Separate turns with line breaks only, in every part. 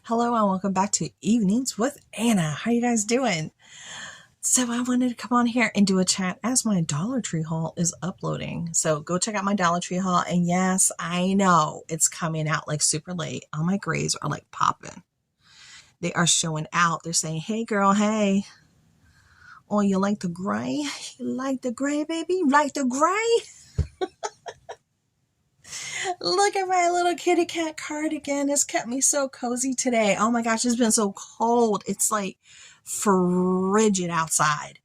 Hello and welcome back to Evenings with Anna. How you guys doing? So I wanted to come on here and do a chat as my Dollar Tree haul is uploading. So go check out my Dollar Tree haul. And yes, I know it's coming out like super late. All my grays are like popping. They are showing out. They're saying, hey girl, hey. Oh, you like the gray? You like the gray, baby? You like the gray? Look at my little kitty cat cardigan. It's kept me so cozy today. Oh my gosh, it's been so cold. It's like frigid outside.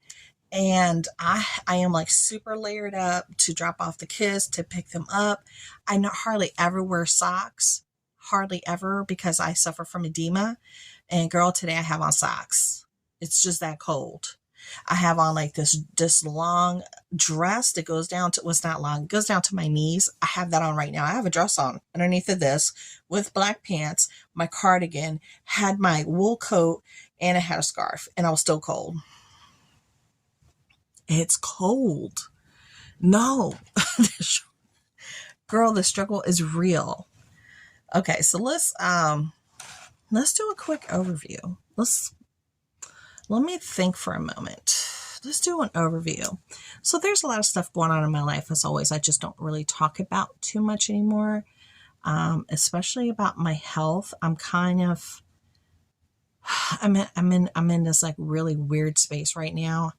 And I am like super layered up to drop off the kids, to pick them up. I not hardly ever wear socks. Hardly ever, because I suffer from edema. And girl, today I have on socks. It's just that cold. I have on like this long dress that goes down to, well, it's not long, it goes down to my knees. I have that on right now. I have a dress on underneath of this with black pants, my cardigan, had my wool coat, and I had a scarf, and I was still cold. It's cold. No. Girl, the struggle is real. Okay, so let's do a quick overview. Let me think for a moment. Let's do an overview. So there's a lot of stuff going on in my life, as always. I just don't really talk about too much anymore, especially about my health. I'm in this like really weird space right now,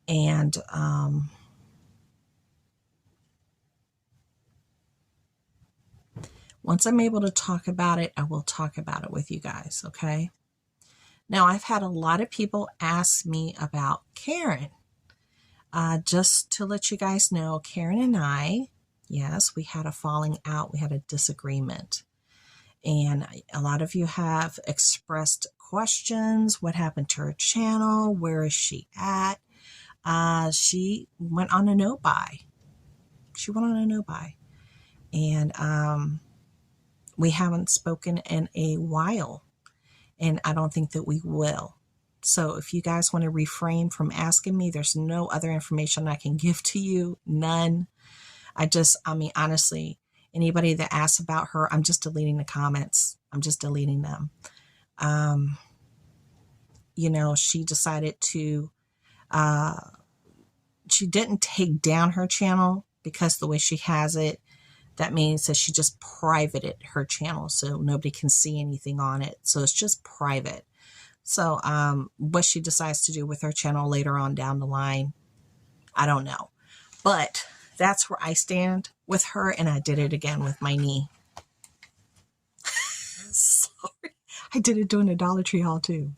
and once I'm able to talk about it, I will talk about it with you guys. Okay. Now, I've had a lot of people ask me about Karen. Just to let you guys know, Karen and I, yes, we had a falling out. We had a disagreement. And a lot of you have expressed questions. What happened to her channel? Where is she at? She went on a no-buy. And we haven't spoken in a while. And I don't think that we will. So if you guys want to refrain from asking me, there's no other information I can give to you. None. Honestly, anybody that asks about her, I'm just deleting the comments. I'm just deleting them. She decided to, she didn't take down her channel, because the way she has it, that means that she just privated her channel so nobody can see anything on it. So it's just private. So what she decides to do with her channel later on down the line, I don't know. But that's where I stand with her, and I did it again with my knee. Sorry. I did it during the Dollar Tree haul too.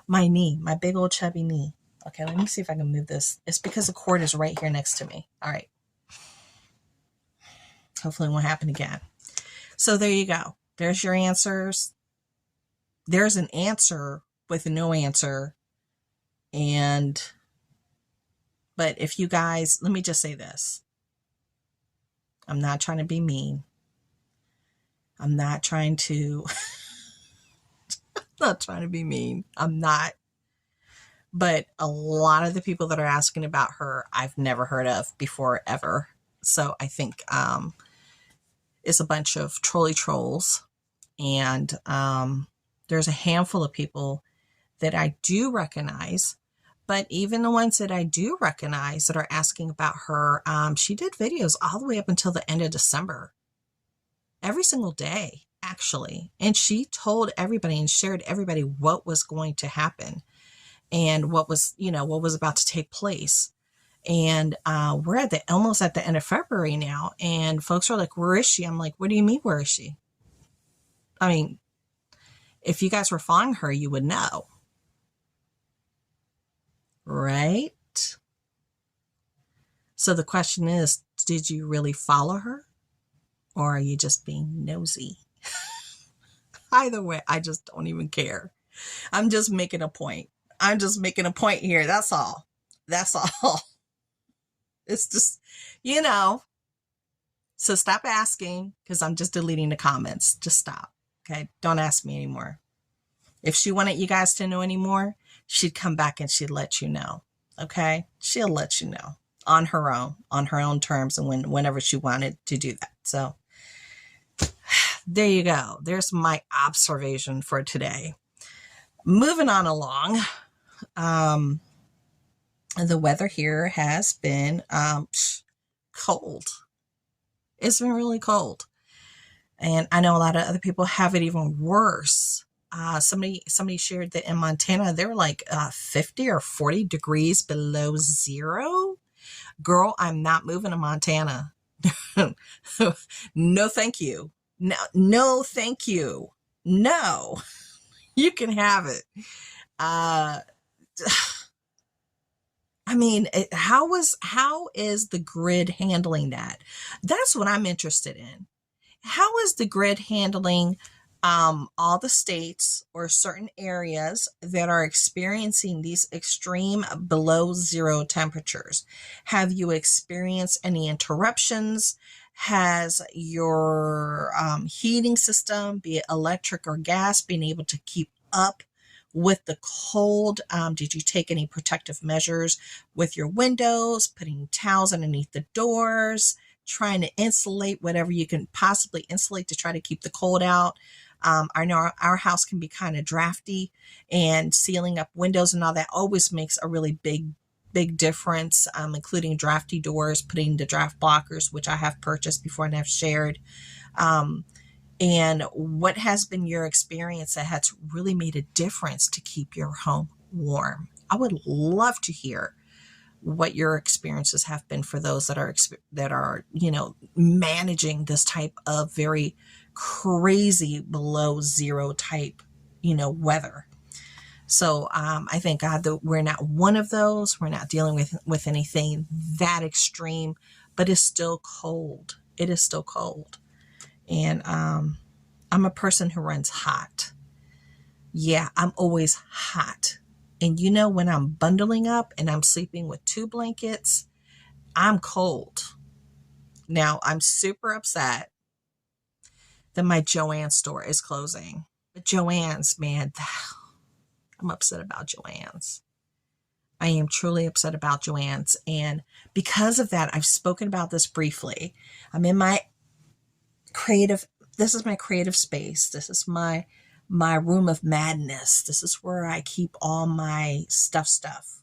My knee, my big old chubby knee. Okay, let me see if I can move this. It's because the cord is right here next to me. All right. Hopefully it won't happen again. So there you go. There's your answers. There's an answer with no answer. But if you guys, let me just say this. I'm not trying to be mean. I'm not trying to be mean. I'm not. But a lot of the people that are asking about her, I've never heard of before, ever. So I think it's a bunch of trolley trolls. And there's a handful of people that I do recognize. But even the ones that I do recognize that are asking about her, she did videos all the way up until the end of December. Every single day, actually. And she told everybody and shared everybody what was going to happen and what was about to take place. And we're almost at the end of February now. And folks are like, where is she? I'm like, what do you mean, where is she? I mean, if you guys were following her, you would know. Right? So the question is, did you really follow her? Or are you just being nosy? Either way, I just don't even care. I'm just making a point. I'm just making a point here. That's all. That's all. It's just, So stop asking, because I'm just deleting the comments. Just stop. Okay? Don't ask me anymore. If she wanted you guys to know anymore, she'd come back and she'd let you know. Okay? She'll let you know on her own terms, and whenever she wanted to do that. So there you go. There's my observation for today. Moving on along. The weather here has been cold. It's been really cold. And I know a lot of other people have it even worse. Somebody shared that in Montana, they were like 50 or 40 degrees below zero. Girl, I'm not moving to Montana. No, thank you. No, thank you. No, you can have it. I mean, how is the grid handling that? That's what I'm interested in. How is the grid handling all the states or certain areas that are experiencing these extreme below zero temperatures? Have you experienced any interruptions? Has your heating system, be it electric or gas, been able to keep up with the cold? Did you take any protective measures with your windows, putting towels underneath the doors, trying to insulate whatever you can possibly insulate to try to keep the cold out? I know our house can be kind of drafty, and sealing up windows and all that always makes a really big difference, including drafty doors, putting the draft blockers, which I have purchased before and have shared. And what has been your experience that has really made a difference to keep your home warm? I would love to hear what your experiences have been for those that are managing this type of very crazy below zero type weather. So I thank God that we're not one of those. We're not dealing with anything that extreme, but it's still cold. It is still cold. And I'm a person who runs hot. Yeah, I'm always hot. And when I'm bundling up and I'm sleeping with 2 blankets, I'm cold. Now, I'm super upset that my Joann's store is closing. But Joann's, man, I'm upset about Joann's. I am truly upset about Joann's. And because of that, I've spoken about this briefly. I'm in my this is my creative space. This is my room of madness. This is where I keep all my stuff.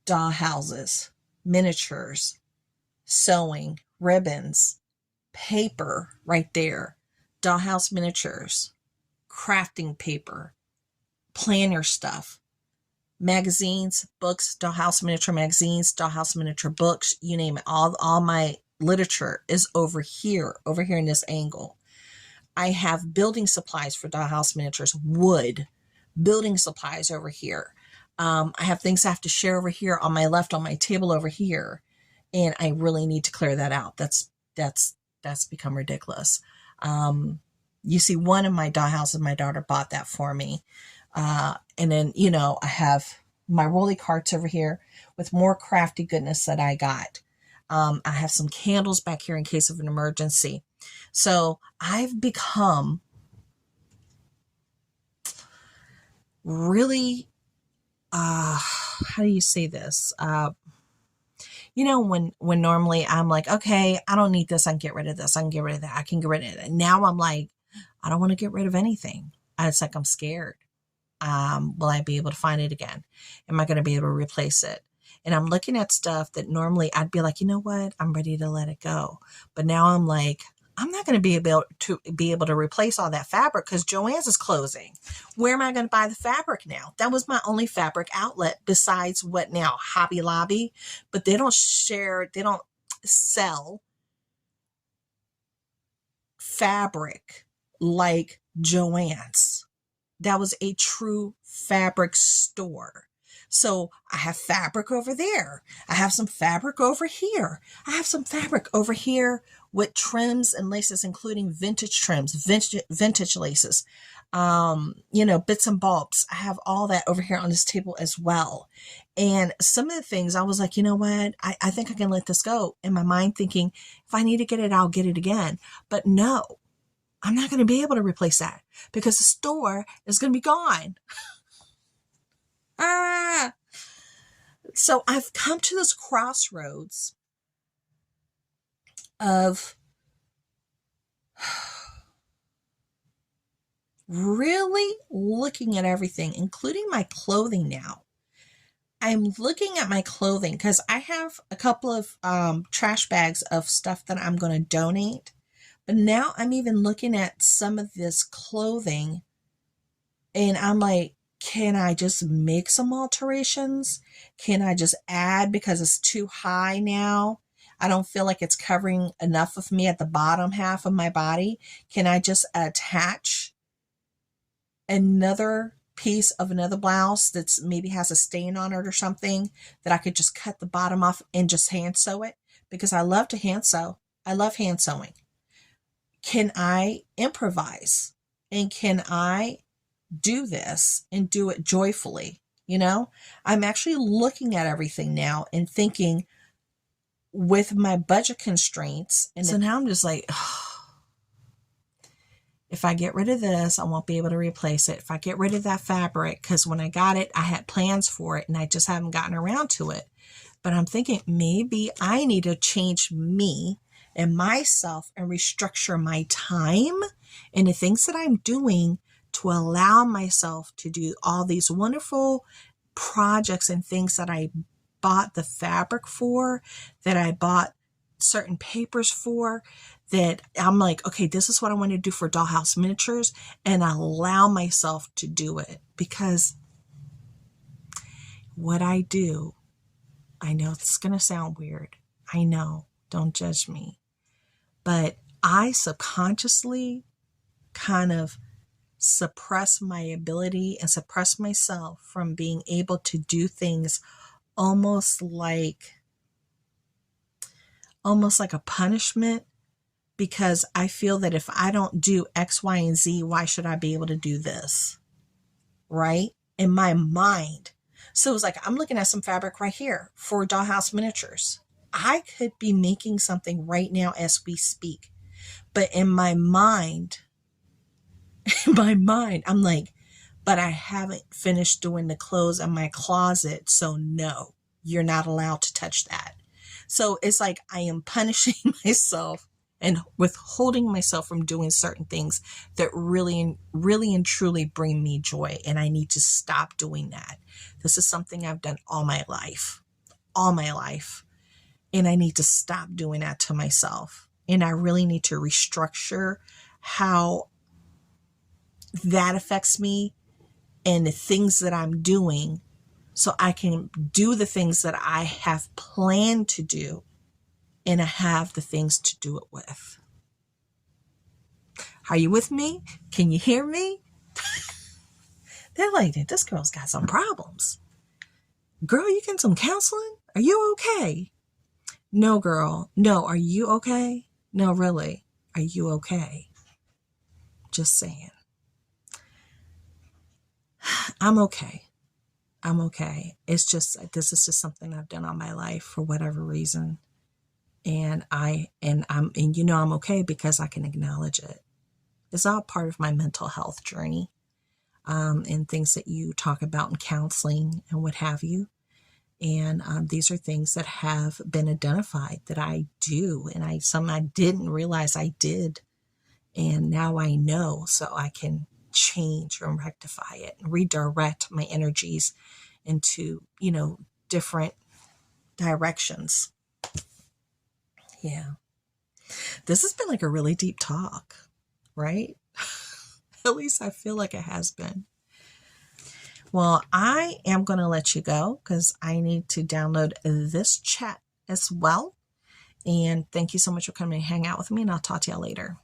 Doll houses, miniatures, sewing, ribbons, paper right there, dollhouse miniatures, crafting paper, planner stuff, magazines, books, dollhouse miniature magazines, dollhouse miniature books, you name it. All my literature is over here in this angle. I have building supplies for dollhouse miniatures, wood, building supplies over here. I have things I have to share over here on my left on my table over here. And I really need to clear that out. That's become ridiculous. You see, one of my dollhouses, my daughter bought that for me. And then, I have my rolly carts over here with more crafty goodness that I got. I have some candles back here in case of an emergency. So I've become really, how do you say this? When normally I'm like, okay, I don't need this. I can get rid of this. I can get rid of that. I can get rid of it. Now I'm like, I don't want to get rid of anything. It's like, I'm scared. Will I be able to find it again? Am I going to be able to replace it? And I'm looking at stuff that normally I'd be like, you know what? I'm ready to let it go. But now I'm like, I'm not going to be able to replace all that fabric because Joann's is closing. Where am I going to buy the fabric now? That was my only fabric outlet besides what now? Hobby Lobby. But they don't sell fabric like Joann's. That was a true fabric store. So I have fabric over there. I have some fabric over here. I have some fabric over here with trims and laces, including vintage trims, vintage laces, bits and bulbs. I have all that over here on this table as well. And some of the things I was like, you know what? I think I can let this go. In my mind thinking, if I need to get it, I'll get it again. But no, I'm not going to be able to replace that because the store is going to be gone. So I've come to this crossroads of really looking at everything, including my clothing now. I'm looking at my clothing because I have a couple of trash bags of stuff that I'm going to donate. But now I'm even looking at some of this clothing and I'm like, can I just make some alterations? Can I just add because it's too high now? I don't feel like it's covering enough of me at the bottom half of my body. Can I just attach another piece of another blouse that's maybe has a stain on it or something that I could just cut the bottom off and just hand sew it? Because I love to hand sew. I love hand sewing. Can I improvise? And can I do this and do it joyfully? You know, I'm actually looking at everything now and thinking with my budget constraints. And so now I'm just like, oh, if I get rid of this, I won't be able to replace it. If I get rid of that fabric, because when I got it, I had plans for it and I just haven't gotten around to it. But I'm thinking maybe I need to change me and myself and restructure my time and the things that I'm doing to allow myself to do all these wonderful projects and things that I bought the fabric for, that I bought certain papers for, that I'm like, okay, this is what I want to do for Dollhouse Miniatures, and allow myself to do it. Because what I do, I know it's going to sound weird. I know, don't judge me. But I subconsciously kind of suppress my ability and suppress myself from being able to do things almost like a punishment, because I feel that if I don't do X, Y, and Z, why should I be able to do this? Right? In my mind. So it's like, I'm looking at some fabric right here for Dollhouse Miniatures. I could be making something right now as we speak. But in my mind, I'm like, but I haven't finished doing the clothes in my closet. So no, you're not allowed to touch that. So it's like I am punishing myself and withholding myself from doing certain things that really, really and truly bring me joy. And I need to stop doing that. This is something I've done all my life. And I need to stop doing that to myself. And I really need to restructure how that affects me and the things that I'm doing so I can do the things that I have planned to do and I have the things to do it with. Are you with me? Can you hear me? They're like, this girl's got some problems. Girl, you getting some counseling? Are you okay? No, girl. No, are you okay? No, really. Are you okay? Just saying. I'm okay. It's just, this is just something I've done all my life for whatever reason. And I'm okay because I can acknowledge it. It's all part of my mental health journey, and things that you talk about in counseling and what have you. And these are things that have been identified that I do, and some I didn't realize I did, and now I know, so I can change and rectify it and redirect my energies into, different directions. Yeah. This has been like a really deep talk, right? At least I feel like it has been. Well, I am going to let you go because I need to download this chat as well. And thank you so much for coming and hang out with me, and I'll talk to y'all later.